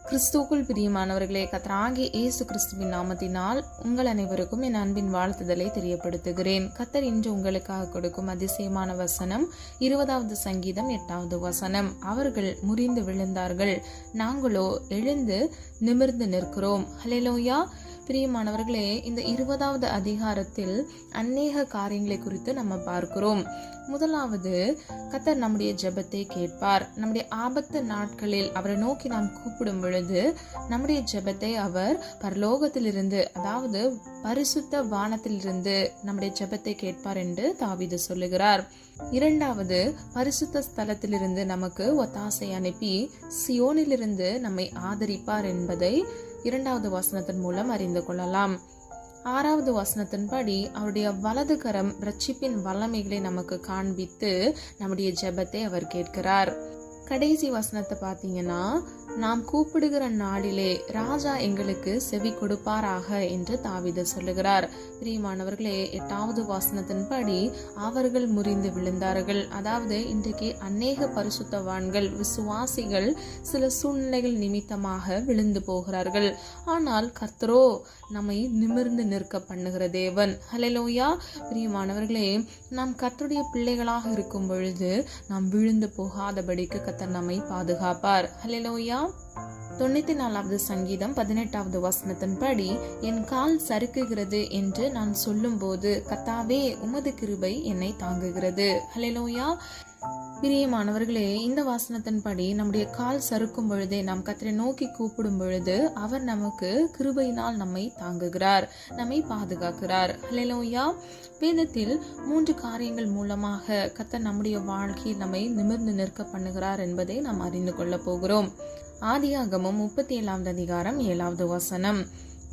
கிறிஸ்துவுக்குள் பிரியமானவர்களே, கர்த்தராகிய இயேசு கிறிஸ்துவின் நாமத்தினால் உங்கள் அனைவருக்கும் என் அன்பின் வாழ்த்துதலை தெரியப்படுத்துகிறேன். கர்த்தர் இன்று உங்களுக்காக கொடுக்கும் அதிசயமான வசனம் 20வது சங்கீதம் 8வது வசனம். அவர்கள் முறிந்து விழுந்தார்கள், நாங்களோ எழுந்து நிமிர்ந்து நிற்கிறோம். ஹல்லேலூயா. பிரியமானவர்களே, இந்த 20வது அதிகாரத்தில் அநேக காரியங்களை குறித்து நம்ம பார்க்கிறோம். முதலாவது, கர்த்தர் நம்முடைய ஜெபத்தை கேட்பார். நம்முடைய ஆபத்து நாட்களில் அவரை நோக்கி நாம் கூப்பிடும் பொழுது நம்முடைய ஜெபத்தை அவர் பரலோகத்திலிருந்து, அதாவது பரிசுத்த வானத்திலிருந்து நம்முடைய ஜெபத்தை கேட்பார் என்று தாவீது சொல்லுகிறார். இரண்டாவது, பரிசுத்த ஸ்தலத்திலிருந்து நமக்கு ஒத்தாசை அனுப்பி சியோனிலிருந்து நம்மை ஆதரிப்பார் என்பதை 2வது வசனத்தின் மூலம் அறிந்து கொள்ளலாம். 6வது வசனத்தின்படி அவருடைய வலது கரம் ரட்சிப்பின் வல்லமைகளை நமக்கு காண்பித்து நம்முடைய ஜெபத்தை அவர் கேட்கிறார். கடைசி வசனத்தை பார்த்தீங்கன்னா, நாம் கூப்பிடுகிற நாளிலே ராஜா எங்களுக்கு செவி கொடுப்பாராக என்று தாவீது சொல்லுகிறார். பிரியமானவர்களே, 8வது வசனத்தின்படி அவர்கள் முறிந்து விழுந்தார்கள். அதாவது இன்றைக்கு அநேக பரிசுத்தவான்கள், விசுவாசிகள் சில சூழ்நிலைகள் நிமித்தமாக விழுந்து போகிறார்கள். ஆனால் கர்த்தரோ நம்மை நிமிர்ந்து நிற்க பண்ணுகிற தேவன். ஹல்லேலூயா. பிரியமானவர்களே, நாம் கர்த்தருடைய பிள்ளைகளாக இருக்கும் பொழுது நாம் விழுந்து போகாதபடிக்கு கர்த்தர் நம்மை பாதுகாப்பார். ஹல்லேலூயா. 94வது சங்கீதம் 18வது வசனத்தின்படி, என் கால் சறுக்குகிறது என்று நான் சொல்லும் போது கர்த்தாவே உமது கிருபை என்னை தாங்குகிறது. ஹல்லேலூயா. பிரியமானவர்களே, இந்த வசனத்தின்படி நம்முடைய கால் சறுக்கும் பொழுதே நாம் கர்த்தரை நோக்கி கூப்பிடும் பொழுது அவர் நமக்கு கிருபையினால் நம்மை தாங்குகிறார், நம்மை பாதுகாக்கிறார். ஹல்லேலூயா. வேதத்தில் 3 காரியங்கள் மூலமாக கர்த்தர் நம்முடைய வாழ்க்கையில் நம்மை நிமிர்ந்து நிற்க பண்ணுகிறார் என்பதை நாம் அறிந்து கொள்ள போகிறோம். ஆதியாகமம் 37வது அதிகாரம் 7வது வசனம்.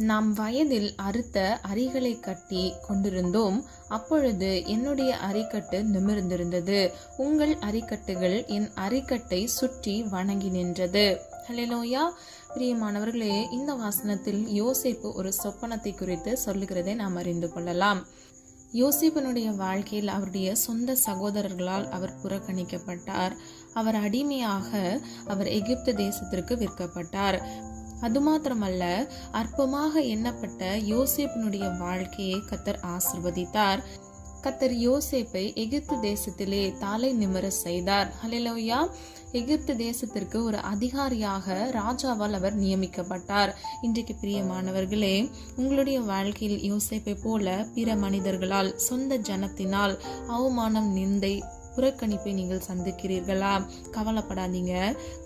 நாம் வயதில் அறுத்த அரிகளை கட்டி கொண்டிருந்தோம், அப்பொழுது என்னுடைய அரிக்கட்டு நிமிர்ந்திருந்தது, உங்கள் அரிக்கட்டுகள் என் அரிக்கட்டை சுற்றி வணங்கி நின்றது. ஹல்லேலூயா. பிரியமானவர்களே, இந்த வசனத்தில் யோசேப்பு ஒரு சொப்பனத்தை குறித்து சொல்லுகிறதை நாம் அறிந்து கொள்ளலாம். யோசேப்பினுடைய வாழ்க்கையில் அவருடைய சொந்த சகோதரர்களால் அவர் புறக்கணிக்கப்பட்டார். அவர் அடிமையாக அவர் எகிப்து தேசத்திற்கு விற்கப்பட்டார். அது மாத்திரமல்ல, அற்பமாக எண்ணப்பட்ட யோசேப்பினுடைய வாழ்க்கையை கர்த்தர் ஆசீர்வதித்தார். கர்த்தர் யோசேப்பை எகிப்து தேசத்திலே தலை நிமிர செய்தார். ஹல்லேலூயா. எகிப்து தேசத்திற்கு ஒரு அதிகாரியாக ராஜாவால் அவர் நியமிக்கப்பட்டார். இன்றைக்கு பிரியமானவர்களே, உங்களுடைய வாழ்க்கையில் யோசேப்பை போல பிற மனிதர்களால், சொந்த ஜனத்தினால் அவமானம், நிந்தை, புறக்கணிப்பை நீங்கள் சந்திக்கிறீர்களா? கவலைப்படாதீங்க.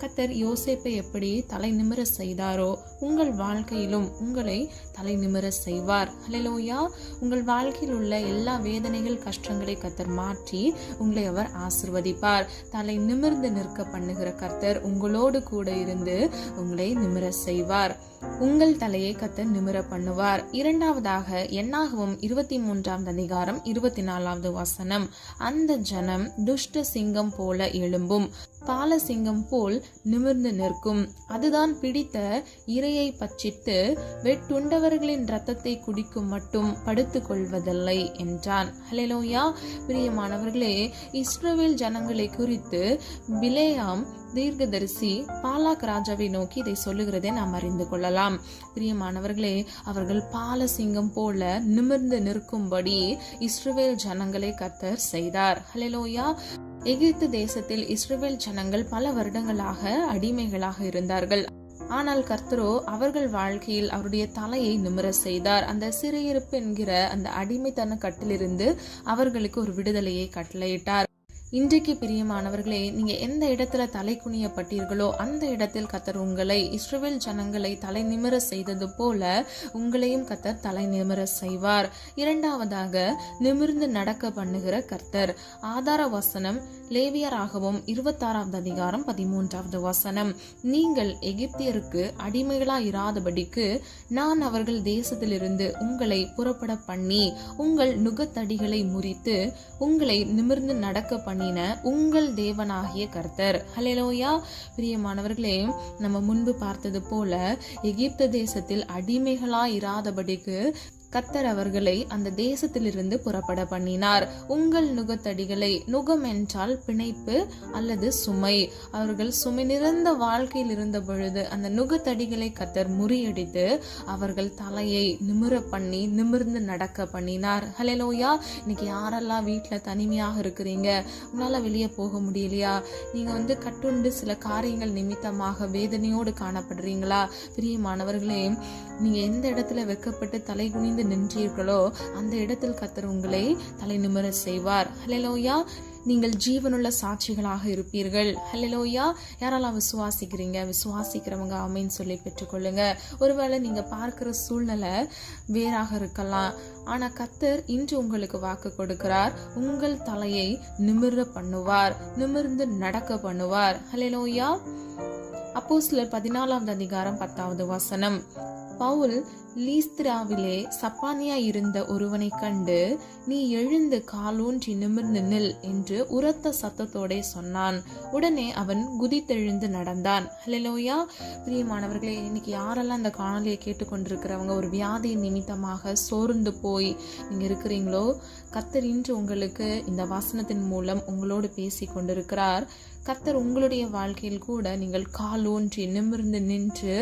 கர்த்தர் யோசேப்பை எப்படி தலை நிமிர செய்தாரோ உங்கள் வாழ்க்கையிலும் உங்களை தலை நிமிர செய்வார். ஹல்லேலூயா. உங்கள் வாழ்க்கையில் உள்ள எல்லா வேதனைகள், கஷ்டங்களை கர்த்தர் மாற்றி உங்களை அவர் ஆசீர்வதிப்பார். தலை நிமிர்ந்து நிற்க பண்ணுகிற கர்த்தர் உங்களோடு கூட இருந்து உங்களை நிமிர செய்வார். உங்கள் தலையை கர்த்தர் நிமிர பண்ணுவார். இரண்டாவதாக, என்னாகமம் 23வது அதிகாரம் 24வது வசனம். அந்த ஜனம் துஷ்ட சிங்கம் போல எழும்பும், பால சிங்கம் போல் நிமிர்ந்து நிற்கும், அதுதான் பிடித்த இரையை பட்சித்து வெட்டுண்டவர்களின் இரத்தத்தை குடிக்கும் மட்டும் படுத்துக் கொள்வதில்லை என்றான். ஹல்லேலூயா. பிரியமானவர்களே, இஸ்ரவேல் ஜனங்களை குறித்து பிலேயாம் தீர்க்கதரிசி பாலாக் ராஜாவை நோக்கி இதை சொல்லுகிறதை நாம் அறிந்து கொள்ளலாம். பிரியமானவர்களே, அவர்கள் பால சிங்கம் போல நிமிர்ந்து நிற்கும்படி இஸ்ரவேல் ஜனங்களை கர்த்தர் செய்தார். ஹல்லேலூயா. எகிப்து தேசத்தில் இஸ்ரவேல் ஜனங்கள் பல வருடங்களாக அடிமைகளாக இருந்தார்கள். ஆனால் கர்த்தரோ அவர்கள் வாழ்க்கையில் அவருடைய தலையை நிமிர செய்தார். அந்த சிறையிருப்பு என்கிற அந்த அடிமைத்தன கட்டிலிருந்து அவர்களுக்கு ஒரு விடுதலையை கட்டளையிட்டார். இன்றைக்கு பிரியமானவர்களே, நீங்க எந்த இடத்துல தலை குனியப்பட்டீர்களோ அந்த இடத்தில் கர்த்தர் உங்களை, இஸ்ரவேல் ஜனங்களை தலை நிமிர செய்தது போல உங்களையும் கர்த்தர் தலை நிமிர செய்வார். இரண்டாவதாக, நிமிர்ந்து நடக்க பண்ணுகிற கர்த்தர். ஆதார வசனம் லேவியராகவும் 26வது அதிகாரம் 13வது வசனம். நீங்கள் எகிப்தியருக்கு அடிமைகளா இராதபடிக்கு நான் அவர்கள் தேசத்திலிருந்து உங்களை புறப்பட பண்ணி உங்கள் நுகத்தடிகளை முறித்து உங்களை நிமிர்ந்து நடக்க பண்ணின உங்கள் தேவனாகிய கர்த்தர். ஹல்லேலூயா. பிரியமானவர்களே, நம்ம முன்பு பார்த்தது போல எகிப்து தேசத்தில் அடிமைகளா இராதபடிக்கு கர்த்தர் அவர்களை அந்த தேசத்திலிருந்து புறப்பட பண்ணினார். உங்கள் நுகத்தடிகளை, நுகம் என்றால் பிணைப்பு அல்லது சுமை, அவர்கள் சுமை நிறைந்த வாழ்க்கையில் இருந்த பொழுது அந்த நுகத்தடிகளை கர்த்தர் முறியடித்து அவர்கள் தலையை நிமிர பண்ணி நிமிர்ந்து நடக்க பண்ணினார். ஹல்லேலூயா. இன்னைக்கு யாரெல்லாம் வீட்டுல தனிமையாக இருக்கிறீங்க, உங்களால வெளியே போக முடியலையா, நீங்க கட்டுண்டு சில காரியங்கள் நிமித்தமாக வேதனையோடு காணப்படுறீங்களா? பிரியமானவர்களே, நீங்க எந்த இடத்துல வெட்கப்பட்டு தலை குனிந்து நின்றீர்களோ அந்த இடத்தில் கர்த்தர் உங்களை தலை நிமிர செய்வார். ஹல்லேலூயா. நீங்கள் ஜீவனுள்ள சாட்சிகளாக இருப்பீர்கள். ஹல்லேலூயா. யாரெல்லாம் விசுவாசிக்கிறீங்க? விசுவாசிக்கிறவங்க ஆமென் சொல்லி பெற்றுக்கொள்ளுங்க. ஒருவேளை நீங்க பார்க்கிற சூழ்நிலை வேறாக இருக்கலாம், ஆனா கர்த்தர் இன்று உங்களுக்கு வாக்கு கொடுக்கிறார். உங்கள் தலையை நிமிர பண்ணுவார், நிமிர்ந்து நடக்க பண்ணுவார். ஹல்லேலூயா. அப்போஸ்தலர் 14வது அதிகாரம் 10வது வசனம். பவுல் லீஸ்திராவிலே சப்பானியா இருந்த ஒருவனை கண்டு, நீ எழுந்து காலூன்றி நிமிர்ந்து நில் என்று உரத்த சத்தத்தோட சொன்னான். உடனே அவன் குதித்தெழுந்து நடந்தான். ஹல்லேலூயா. பிரியமானவர்களே, இன்னைக்கு யாரெல்லாம் இந்த காணொலியை கேட்டுக்கொண்டிருக்கிறவங்க ஒரு வியாதி நிமித்தமாக சோர்ந்து போய் நீங்க இருக்கிறீங்களோ, கர்த்தர் இன்று உங்களுக்கு இந்த வசனத்தின் மூலம் உங்களோடு பேசி கொண்டிருக்கிறார். கர்த்தர் உங்களுடைய வாழ்க்கையில் கூட நீங்கள் காலூன்றி நிமிர்ந்து நின்று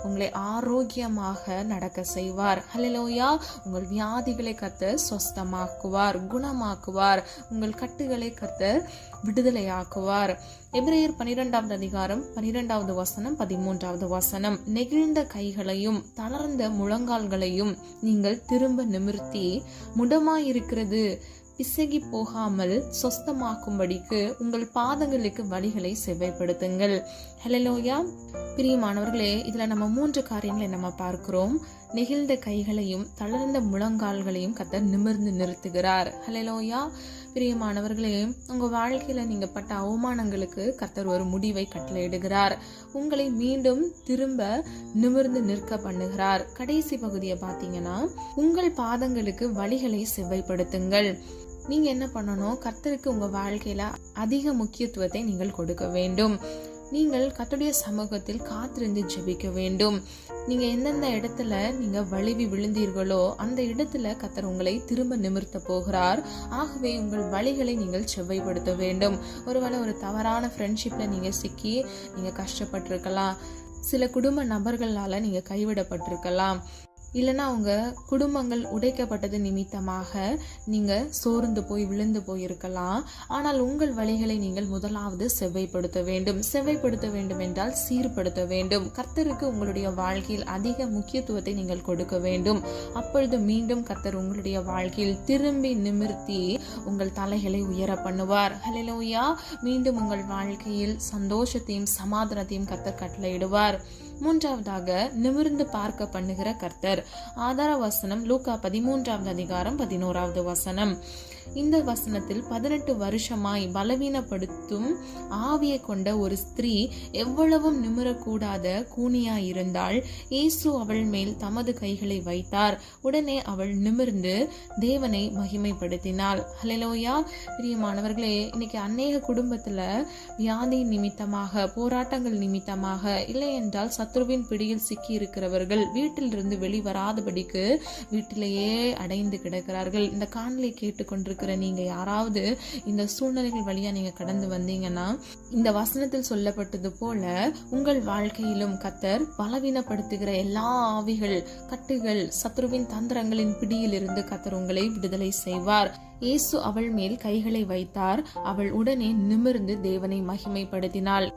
உங்களை ஆரோக்கியமாக நடக்க செய்வார். ஹல்லேலூயா. உங்கள் வியாதிகளை கர்த்தர் சொஸ்தமாக்குவார், குணமாக்குவார். உங்கள் கட்டுகளை கர்த்தர் விடுதலையாக்குவார். எபிரேயர் 12வது அதிகாரம் 12வது வசனம் 13வது வசனம். நெகிழ்ந்த கைகளையும் தளர்ந்த முழங்கால்களையும் நீங்கள் திரும்ப நிமிர்த்தி முடமாயிருக்கிறது பிசகி போகாமல் சொஸ்தமாக்கும்படிக்கு உங்கள் பாதங்களுக்கு வழிகளை செவ்வாய்ப்படுத்துங்கள். ஹல்லேலூயா. பிரியமானவர்களே, இதுல நம்ம 3 காரியங்களை நம்ம பார்க்கிறோம். நெகிழ்ந்த கைகளையும் தளர்ந்த முழங்கால்களையும் கர்த்தர் நிமிர்ந்து நிறுத்துகிறார். ஹல்லேலூயா. பிரியமானவர்களே, உங்க வாழ்க்கையில நீங்க பட்ட அவமானங்களுக்கு கர்த்தர் ஒரு முடிவை கட்டளையிடுகிறார். உங்களை மீண்டும் திரும்ப நிமிர்ந்து நிற்க பண்ணுகிறார். கடைசி பகுதியை பார்த்தீங்கன்னா, உங்கள் பாதங்களுக்கு வழிகளை செவ்வாய்ப்படுத்துங்கள். நீங்க என்ன பண்ணணும்? கர்த்தருக்கு உங்க வாழ்க்கையில அதிக முக்கியத்துவத்தை நீங்கள் கொடுக்க வேண்டும். நீங்கள் கர்த்தருடைய சமூகத்தில் காத்திருந்து ஜெபிக்க வேண்டும். நீங்க எந்தெந்த இடத்துல நீங்க வலிவி விழுந்தீர்களோ அந்த இடத்துல கர்த்தர் உங்களை திரும்ப நிமிர்த்த போகிறார். ஆகவே உங்கள் வழிகளை நீங்கள் செவ்வாய்ப்படுத்த வேண்டும். ஒருவேளை ஒரு தவறான ஃப்ரெண்ட்ஷிப்ல நீங்க சிக்கி நீங்க கஷ்டப்பட்டிருக்கலாம். சில குடும்ப நபர்களால நீங்க கைவிடப்பட்டிருக்கலாம். இல்லைன்னா உங்க குடும்பங்கள் உடைக்கப்பட்டது நிமித்தமாக நீங்க சோர்ந்து போய் விழுந்து போயிருக்கலாம். ஆனால் உங்கள் வழிகளை நீங்கள் முதலாவது செவ்வாய்ப்படுத்த வேண்டும். செவ்வாய்ப்படுத்த வேண்டும் என்றால் சீர்படுத்த வேண்டும். கர்த்தருக்கு உங்களுடைய வாழ்க்கையில் அதிக முக்கியத்துவத்தை நீங்கள் கொடுக்க வேண்டும். அப்பொழுது மீண்டும் கர்த்தர் உங்களுடைய வாழ்க்கையில் திரும்பி நிமிர்த்தி உங்கள் தலைகளை உயர பண்ணுவார். ஹல்லேலூயா. மீண்டும் உங்கள் வாழ்க்கையில் சந்தோஷத்தையும் சமாதானத்தையும் கர்த்தர் கட்டளையிடுவார். 3வதாக நிமிர்ந்து பார்க்க பண்ணுகிற கர்த்தர். ஆதார வசனம் லூக்கா 13வது அதிகாரம் 11வது வசனம். இந்த வசனத்தில் 18 வருஷமாய் பலவீனப்படுத்தும் ஆவியை கொண்ட ஒரு ஸ்திரீ எவ்வளவும் நிமிரக்கூடாத கூனியாயிருந்தாள். இயேசு அவள் மேல் தமது கைகளை வைத்தார். உடனே அவள் நிமிர்ந்து தேவனை மகிமைப்படுத்தினாள். ஹல்லேலூயா. பிரியமானவர்களே, இன்னைக்கு அநேக குடும்பத்துல வியாதி நிமித்தமாக, போராட்டங்கள் நிமித்தமாக, இல்லை என்றால் சத்ருவின் பிடியில் சிக்கி இருக்கிறவர்கள் வீட்டிலிருந்து வெளிவராதபடிக்கு வீட்டிலேயே அடைந்து கிடக்கிறார்கள். இந்த காணொலியை கேட்டுக்கொண்டிருக்கிற நீங்க யாராவது இந்த சூழ்நிலைகள் வழியா நீங்க கடந்து வந்தீங்கன்னா, இந்த வசனத்தில் சொல்லப்பட்டது போல உங்கள் வாழ்க்கையிலும் கர்த்தர் பலவீனப்படுத்துகிற எல்லா ஆவிகள், கட்டுகள், சத்ருவின் தந்திரங்களின் பிடியில் இருந்து கர்த்தர் உங்களை விடுதலை செய்வார். இயேசு அவள் மேல் கைகளை வைத்தார். அவள் உடனே நிமிர்ந்து தேவனை மகிமைப்படுத்தினாள்.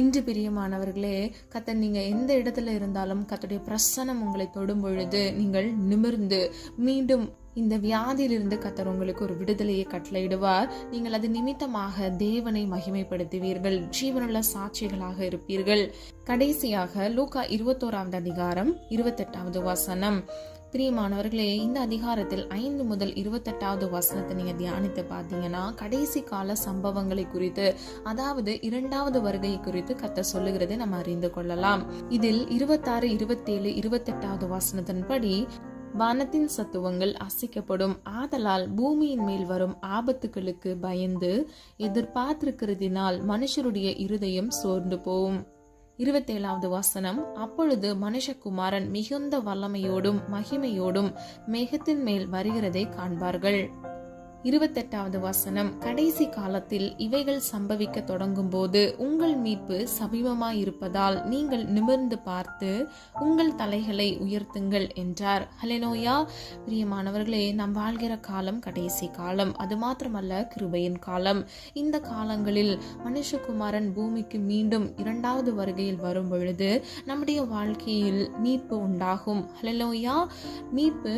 இன்று பிரியமானவர்களே, கர்த்தர் நீங்க எந்த இடத்துல இருந்தாலும் கர்த்தருடைய பிரசன்னம் உங்களை தொடும் பொழுது நீங்கள் நிமிர்ந்து மீண்டும் இந்த வியாதியிலிருந்து கர்த்தர் உங்களுக்கு ஒரு விடுதலையை கட்டளையிடுவார். நீங்கள் அது நிமித்தமாக தேவனை மகிமைப்படுத்துவீர்கள். ஜீவனுள்ள சாட்சிகளாக இருப்பீர்கள். கடைசியாக லூக்கா 21வது அதிகாரம் 28வது வசனம். பிரியமானவர்களே, இந்த அதிகாரத்தில் 5 முதல் 28வது வசனத்தை நீங்க தியானித்து பார்த்தீங்கன்னா, கடைசி கால சம்பவங்களை குறித்து, அதாவது 2வது வருகை குறித்து கர்த்தர் சொல்லுகிறதை நம்ம அறிந்து கொள்ளலாம். இதில் 26, 27, 28வது வசனத்தின்படி, வானத்தின் சத்துவங்கள் அசைக்கப்படும். ஆதலால் பூமியின் மேல் வரும் ஆபத்துகளுக்கு பயந்து எதிர்பார்த்திருக்கிறதினால் மனுஷருடைய இருதயம் சோர்ந்து போகும். 27வது வசனம், அப்பொழுது மனுஷகுமாரன் மிகுந்த வல்லமையோடும் மகிமையோடும் மேகத்தின் மேல் வருகிறதை காண்பார்கள். 28வது வசனம், கடைசி காலத்தில் இவைகள் சம்பவிக்க தொடங்கும் போது உங்கள் மீட்பு சமீபமாயிருப்பதால் நீங்கள் நிமிர்ந்து பார்த்து உங்கள் தலைகளை உயர்த்துங்கள் என்றார். ஹல்லேலூயா. பிரியமானவர்களே, நாம் வாழ்கிற காலம் கடைசி காலம். அது மாத்திரமல்ல, கிருபையின் காலம். இந்த காலங்களில் மனுஷகுமாரன் பூமிக்கு மீண்டும் 2வது வருகையில் வரும் பொழுது நம்முடைய வாழ்க்கையில் மீட்பு உண்டாகும். ஹல்லேலூயா. மீட்பு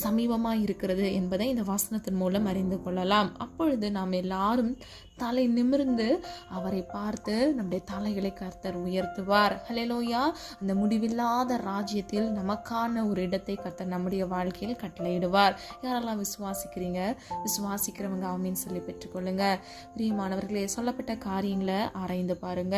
சமீபமாயிருக்கிறது என்பதை இந்த வசனத்தின் மூலம் அறிந்து கொள்ளலாம். அப்பொழுது நாம் எல்லாரும் தலை நிமிர்ந்து அவரை பார்த்து நம்முடைய தலைகளை கர்த்தர் உயர்த்துவார். ஹல்லேலூயா. அந்த முடிவில்லாத ராஜ்யத்தில் நமக்கான ஒரு இடத்தை கர்த்தர் நம்முடைய வாழ்க்கையில் கட்டளையிடுவார். யாரெல்லாம் விசுவாசிக்கிறீங்க? விசுவாசிக்கிறவங்க ஆமீன் சொல்லி பெற்றுக்கொள்ளுங்க. பிரியமானவர்களே, சொல்லப்பட்ட காரியங்களை ஆராய்ந்து பாருங்க.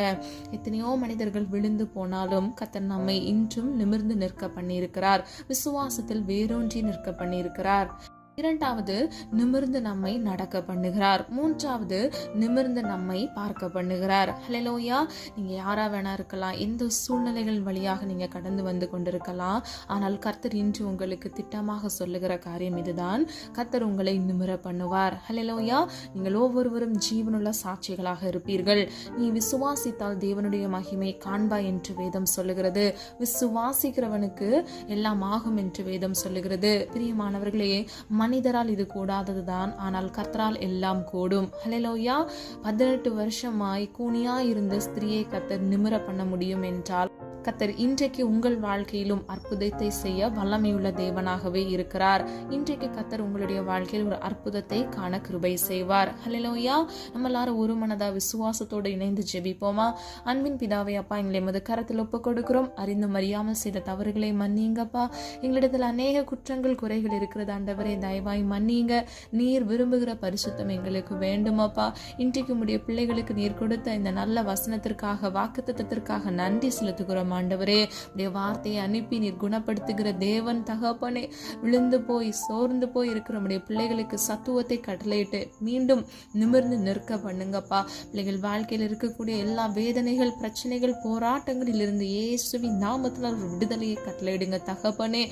எத்தனையோ மனிதர்கள் விழுந்து போனாலும் கர்த்தர் நம்மை இன்றும் நிமிர்ந்து நிற்க பண்ணியிருக்கிறார். விசுவாசத்தில் வேரூன்றி நிற்க பண்ணியிருக்கிறார். 2வது, நிமிர்ந்து நம்மை நடக்க பண்ணுகிறார். 3வது, நிமிர்ந்து நம்மை பார்க்க பண்ணுகிறார். ஹல்லேலூயா. நீங்க யாரா வேணா இருக்கலாம், எந்த சூழ்நிலைகள் வழியாக நீங்க கடந்து வந்து கொண்டிருக்கலாம். ஆனால் கர்த்தர் இன்று உங்களுக்கு திட்டமாக சொல்லுகிற காரியம் இதுதான். கர்த்தர் உங்களை நிமிர பண்ணுவார். ஹல்லேலூயா. நீங்கள் ஒவ்வொருவரும் ஜீவனுள்ள சாட்சிகளாக இருப்பீர்கள். நீ விசுவாசித்தால் தேவனுடைய மகிமை காண்பாய் என்று வேதம் சொல்லுகிறது. விசுவாசிக்கிறவனுக்கு எல்லாம் ஆகும் என்று வேதம் சொல்லுகிறது. பிரியமானவர்களே, மனிதரால் இது கூடாததுதான், ஆனால் கர்த்தரால் எல்லாம் கூடும். ஹல்லேலூயா. 18 வருஷமாய் கூனியாய் இருந்த ஸ்திரியை கர்த்தர் நிமிர பண்ண முடியும் என்றால் கர்த்தர் இன்றைக்கு உங்கள் வாழ்க்கையிலும் அற்புதத்தை செய்ய வல்லமையுள்ள தேவனாகவே இருக்கிறார். இன்றைக்கு கர்த்தர் உங்களுடைய வாழ்க்கையில் ஒரு அற்புதத்தை காண கிருபை செய்வார். ஹல்லேலூயா. நம்ம எல்லாரும் ஒரு மனதா விசுவாசத்தோடு இணைந்து ஜெபிப்போமா? அன்பின் பிதாவே, அப்பா, எங்களை எமது கரத்தில் ஒப்புக் கொடுக்கிறோம். அறிந்தும் அறியாமல் செய்த தவறுகளை மன்னிங்கப்பா. எங்களிடத்தில் அநேக குற்றங்கள் குறைகள் இருக்கிறது ஆண்டவரே, தயவாய் மன்னிங்க. நீர் விரும்புகிற பரிசுத்தம் எங்களுக்கு வேண்டுமப்பா. இன்றைக்கு உடைய பிள்ளைகளுக்கு நீர் கொடுத்த இந்த நல்ல வசனத்திற்காக, வாக்குத்தத்தத்திற்காக நன்றி செலுத்துகிறோம் ஆண்டவரே. உடைய வார்த்தையை அனுப்பி நீர் குணப்படுத்துகிற தேவன் தகப்பனே. விழுந்து போய் சோர்ந்து போய் இருக்கிற உடைய பிள்ளைகளுக்கு சத்துவத்தை கட்டளையிட்டு மீண்டும் நிமிர்ந்து நிற்க பண்ணுங்கப்பா. பிள்ளைகள் வாழ்க்கையில் இருக்கக்கூடிய எல்லா வேதனைகள், பிரச்சனைகள், போராட்டங்களில் இருந்து இயேசுவின் நாமத்தினால் ஒரு விடுதலையை கட்டளையிடுங்க தகப்பனே.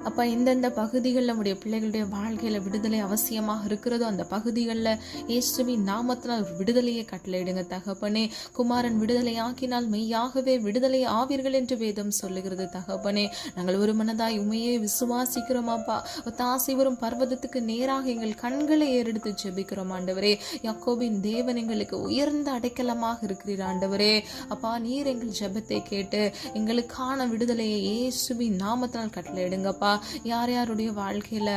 அப்பா, எந்தெந்த பகுதிகளில் நம்முடைய பிள்ளைகளுடைய வாழ்க்கையில விடுதலை அவசியமாக இருக்கிறதோ அந்த பகுதிகளில் இயேசுவின் நாமத்தினால் ஒரு விடுதலையை கட்டளையிடுங்க தகப்பனே. குமாரன் விடுதலை ஆக்கினால் மெய்யாகவே விடுதலை ஆவீர்கள் என்று வேதம் சொல்லுகிறது தகப்பனே. நாங்கள் ஒரு மனதாய் உமையே விசுவாசிக்கிறோம் அப்பா. தாசி வரும் பர்வதத்துக்கு நேராக எங்கள் கண்களை ஏறெடுத்து ஜெபிக்கிறோம் ஆண்டவரே. யாக்கோபின் தேவன் எங்களுக்கு உயர்ந்த அடைக்கலமாக இருக்கிறீர் ஆண்டவரே. அப்பா, நீர் எங்கள் ஜெபத்தை கேட்டு எங்களுக்கான விடுதலையை இயேசுவின் நாமத்தினால் கட்டளையிடுங்கப்பா. யார் யாருடைய வாழ்க்கையில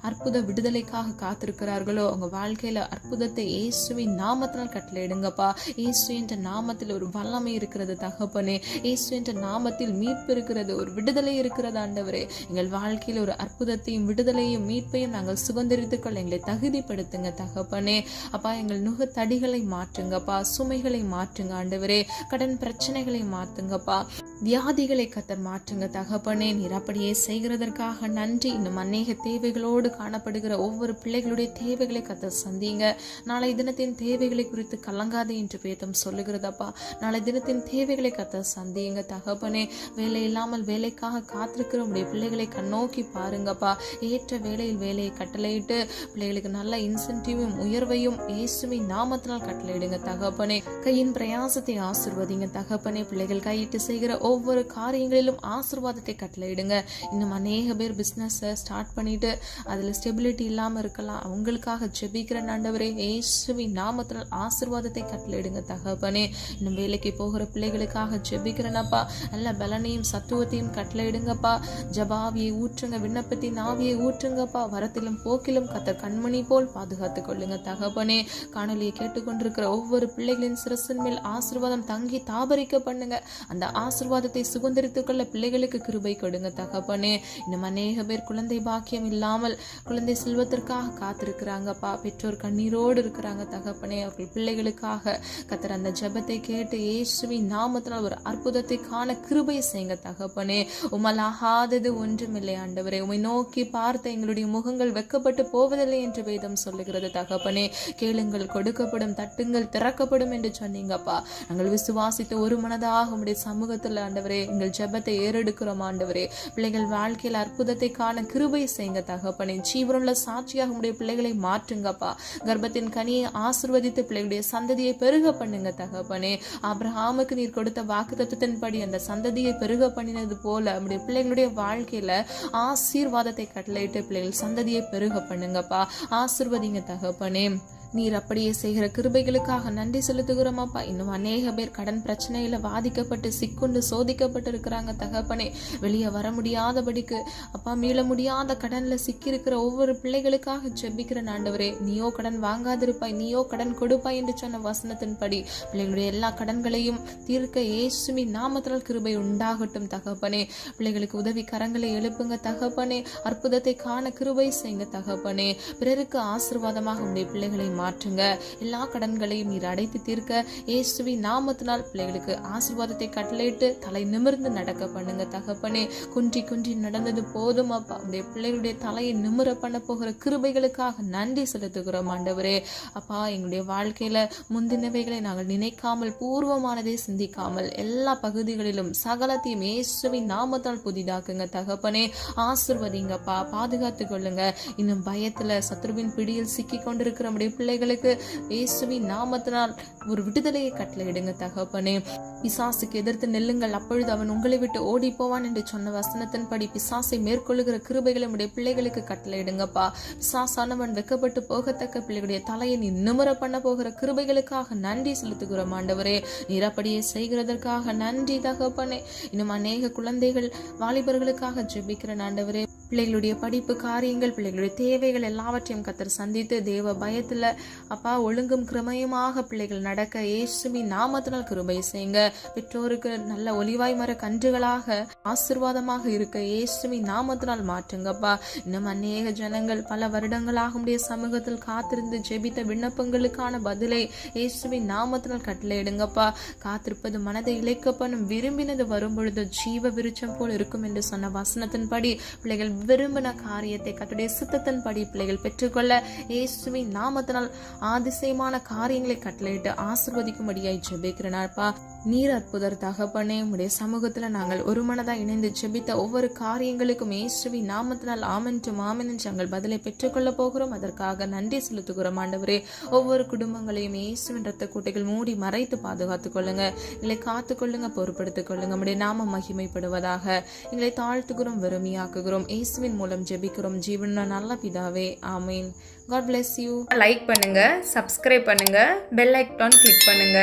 அற்புத விடுதலைக்காக காத்திருக்கிறார்களோ அவங்க வாழ்க்கையில அற்புதத்தை இயேசுவின் நாமத்தினால் கட்டளையிடுங்கப்பா. இயேசு என்ற நாமத்தில் ஒரு வல்லமை இருக்கிறது தகப்பனே. இயேசு என்ற நாமத்தில் மீட்பு இருக்கிறது, ஒரு விடுதலை இருக்கிறது ஆண்டவரே. எங்கள் வாழ்க்கையில் ஒரு அற்புதத்தையும் விடுதலையும் மீட்பையும் நாங்கள் சுதந்திரித்துக் கொள்ள எங்களை தகுதிப்படுத்துங்க தகப்பனே. அப்பா, எங்கள் நுகத்தடிகளை மாற்றுங்கப்பா, சுமைகளை மாற்றுங்க ஆண்டவரே, கடன் பிரச்சனைகளை மாற்றுங்கப்பா, வியாதிகளை கத்தர் மாற்றுங்க தகப்பனே. நீர் அப்படியே செய்கிறதற்காக நன்றி. இன்னும் அநேக தேவைகளோடு காணப்படுகிற ஒவ்வொரு பிள்ளைகளுடைய தேவைகளை கத்தர் சந்திங்க. நாளை தினத்தின் தேவைகளை குறித்து கலங்காதே என்று வேதம் சொல்லுகிறதப்பா. நாளை தினத்தின் தேவைகளை கத்தர் சந்திங்க தகப்பனே. வேலை இல்லாமல் வேலைக்காக காத்திருக்கிற உடைய பிள்ளைகளை கண்ணோக்கி பாருங்கப்பா. ஏற்ற வேலையில் வேலையை கட்டளையிட்டு பிள்ளைகளுக்கு நல்ல இன்சென்டிவும் உயர்வையும் இயேசுவின் நாமத்தினால் கட்டளையிடுங்க தகப்பனே. கையின் பிரயாசத்தை ஆசீர்வதிங்க தகப்பனே. பிள்ளைகள் கையிட்டு செய்கிற ஒவ்வொரு காரியங்களிலும் ஆசீர்வாதத்தை கட்டளையிடுங்க. இன்னும் அநேக பேர் பிஸ்னஸ் ஸ்டார்ட் பண்ணிட்டு அதில் ஸ்டெபிலிட்டி இல்லாமல் இருக்கலாம். அவங்களுக்காக ஜெபிக்கிற ஆண்டவரே, இயேசுவின் நாமத்தினால் ஆசீர்வாதத்தை கட்டளையிடுங்க தகப்பனே. இன்னும் வேலைக்கு போகிற பிள்ளைகளுக்காக ஜெபிக்கிறேனப்பா. நல்ல பலனையும் சத்துவத்தையும் கட்டளையிடுங்கப்பா. ஜபாவியை ஊற்றுங்க, விண்ணப்பத்தின் ஆவியை ஊற்றுங்கப்பா. வரத்திலும் போக்கிலும் கத்தர் கண்மணி போல் பாதுகாத்துக் கொள்ளுங்க தகப்பனே. காணொலியை கேட்டுக்கொண்டிருக்கிற ஒவ்வொரு பிள்ளைகளின் சிரசின் மேல் ஆசீர்வாதம் தங்கி தாபரிக்க பண்ணுங்க. அந்த ஆசீர்வாதத்தை சுதந்திரித்துக் கொள்ள பிள்ளைகளுக்கு கிருபை கொடுங்க தகப்பனே. இன்னும் அநேக பேர் குழந்தை பாக்கியம் இல்லாமல் குழந்தை செல்வத்திற்காக காத்திருக்கிறாங்கப்பா. பெற்றோர் கண்ணீரோடு இருக்கிறாங்க தகப்பனே. அவர்கள் பிள்ளைகளுக்காக கத்தர் அந்த ஜெபத்தை கேட்டு இயேசுவின் நாமத்தினால் ஒரு அற்புதத்தை காண கிருபை செய்யுங்க தகப்பனே. உம்மால் ஆகாதது ஒன்றுமில்லை ஆண்டவரே. உம்மை நோக்கி பார்த்த எங்களுடைய முகங்கள் வெட்கப்பட்டு போவதில்லை என்று வேதம் சொல்லுகிறது தகப்பனே. கேளுங்கள் கொடுக்கப்படும், தட்டுங்கள் திறக்கப்படும் என்று சொன்னீங்கப்பா. நாங்கள் விசுவாசித்து ஒரு மனதாக உம்முடைய சமூகத்தில் ஆண்டவரே எங்கள் ஜெபத்தை ஏறெடுக்கிறோம் ஆண்டவரே. பிள்ளைகள் வாழ்க்கையில் அற்புதத்தை காண கிருபை செய்யுங்க தகப்பனே. ஜீவனுள்ள சாட்சியாக உடைய பிள்ளைகளை மாற்றுங்கப்பா. கர்ப்பத்தின் கனியை ஆசீர்வதித்து பிள்ளைகளுடைய சந்ததியை பெருக பண்ணுங்க தகப்பனே. ஆபிரகாமுக்கு நீர் கொடுத்த வாக்குத்தத்தத்தின்படி அந்த சந்ததியை பெருக பண்ணினது போல நம்முடைய பிள்ளைகளுடைய வாழ்க்கையில ஆசீர்வாதத்தை கட்டளையிட்டு பிள்ளைகள் சந்ததியை பெருக பண்ணுங்கப்பா. ஆசீர்வதிங்க தகப்பனே. நீர் அப்படியே செய்கிற கிருபைகளுக்காக நன்றி செலுத்துகிறோம் அப்பா. இன்னும் அநேக பேர் கடன் பிரச்சனையில வாதிக்கப்பட்டு சிக்குண்டு சோதிக்கப்பட்டு இருக்கிறாங்க தகப்பனே. வெளியே வர முடியாதபடிக்கு அப்பா மீள முடியாத கடன்ல சிக்கியிருக்கிற ஒவ்வொரு பிள்ளைகளுக்காக ஜெபிக்கிற ஆண்டவரே. நீயோ கடன் வாங்காதிருப்பாய், நீயோ கடன் கொடுப்பாய் என்று சொன்ன வசனத்தின்படி பிள்ளைகளுடைய எல்லா கடன்களையும் தீர்க்க இயேசுவின் நாமத்தினால் கிருபை உண்டாகட்டும் தகப்பனே. பிள்ளைகளுக்கு உதவி கரங்களை எழுப்புங்க தகப்பனே. அற்புதத்தை காண கிருபை செய்யுங்க தகப்பனே. பிறருக்கு ஆசீர்வாதமாக உடைய பிள்ளைகளை மாற்றுங்க. எல்லா கடன்களையும் நீர் அடைத்து தீர்க்க இயேசுவின் நாமத்தினால் பிள்ளைகளுக்கு ஆசீர்வாதத்தை கட்டளையிட்டு தலை நிமிர்ந்து நடக்க பண்ணுங்க தகப்பனே. குன்றி குன்றி நடந்தது போதும் அப்பா. உடைய பிள்ளைகளுடைய தலையை நிமிர பண்ண போகிற கிருபைகளுக்காக நன்றி செலுத்துகிறோம் ஆண்டவரே. அப்பா எங்களுடைய வாழ்க்கையில முந்தினவைகளை நாங்கள் நினைக்காமல் பூர்வமானதை சிந்திக்காமல் எல்லா பகுதிகளிலும் சகலத்தையும் இயேசுவின் நாமத்தால் புதிதாக்குங்க தகப்பனே. ஆசீர்வதிங்கப்பா, பாதுகாத்து கொள்ளுங்க. இன்னும் பயத்துல சத்ருவின் பிடியில் சிக்கி கொண்டிருக்கிற பிள்ளைகளுக்கு இயேசுவின் நாமத்தினால் ஒரு விடுதலையை கட்டளையிடுங்க தகப்பனே. பிசாசுக்கு எதிர்த்து நெல்லுங்கள், அப்பொழுது அவன் உங்களை விட்டு ஓடி போவான் என்று சொன்ன வசனத்தின்படி பிசாசை மேற்கொள்ளுகிற கிருபைகளை உடைய பிள்ளைகளுக்கு கட்டளையிடுங்கப்பா. பிசாசானவன் வெக்கப்பட்டு போகத்தக்க பிள்ளைகளுடைய தலையை நீ நிமிர பண்ண போகிற கிருபைகளுக்காக நன்றி செலுத்துகிறோம் ஆண்டவரே. நீர் அப்படியே செய்கிறதற்காக நன்றி தகப்பனே. இன்னும் அநேக குழந்தைகள் வாலிபர்களுக்காக ஜெபிக்கிற ஆண்டவரே. பிள்ளைகளுடைய படிப்பு காரியங்கள், பிள்ளைகளுடைய தேவைகள் எல்லாவற்றையும் கத்தர் சந்தித்து தேவ பயத்துல அப்பா ஒழுங்கும் கிரமயமாக பிள்ளைகள் நடக்க இயேசுவின் நாமத்தினால் கிருபை செய்யுங்க. பெற்றோருக்கு நல்ல ஒலிவாய் மர கன்றுகளாக ஆசீர்வாதமாக இருக்க இயேசுவின் நாமத்தினால் மாற்றுங்கப்பா. இன்னும் அநேக ஜனங்கள் பல வருடங்களாக உடைய சமூகத்தில் காத்திருந்து ஜெபித்த விண்ணப்பங்களுக்கான பதிலை இயேசுவின் நாமத்தினால் கட்டளையிடுங்கப்பா. காத்திருப்பது மனதை இழைக்கப்படும், விரும்பினது வரும் பொழுது ஜீவ விருட்சம் போல் இருக்கும் என்று சொன்ன வசனத்தின்படி பிள்ளைகள் விரும்பின காரியத்தை கர்த்தருடைய சித்தத்தின்படி பிள்ளைகள் பெற்றுக்கொள்ள இயேசுவின் நாமத்தினால் அதிசயமான காரியங்களை கட்டளையிட்டு ஆசீர்வதிக்கும்படியாய் ஜெபிக்கிறேன்ப்பா. நீர் அற்புதர் தகப்பனே. உடைய சமூகத்துல நாங்கள் ஒரு மனதா இணைந்து ஜெபித்த ஒவ்வொரு காரியங்களுக்கும் இயேசுவின் நாமத்தினால் ஆமென்றும் ஆமென் என்று நாங்கள் பதிலை பெற்றுக்கொள்ள போகிறோம். அதற்காக நன்றி செலுத்துகிறோம் ஆண்டவரே. ஒவ்வொரு குடும்பங்களையும் இயேசுவின் ரத்த கூட்டைகள் மூடி மறைத்து பாதுகாத்துக் கொள்ளுங்க. எங்களை காத்துக்கொள்ளுங்க, பொறுப்படுத்திக் கொள்ளுங்க. உடைய நாமம் மகிமைப்படுவதாக. எங்களை தாழ்த்துகிறோம், வெறுமையாக்குகிறோம். இயேசுவின் மூலம் ஜெபிக்கிறோம் ஜீவன நல்ல பிதாவே, ஆமீன். God bless you. லைக் பண்ணுங்க, சப்ஸ்கிரைப் பண்ணுங்க, பெல் ஐகான் கிளிக் பண்ணுங்க.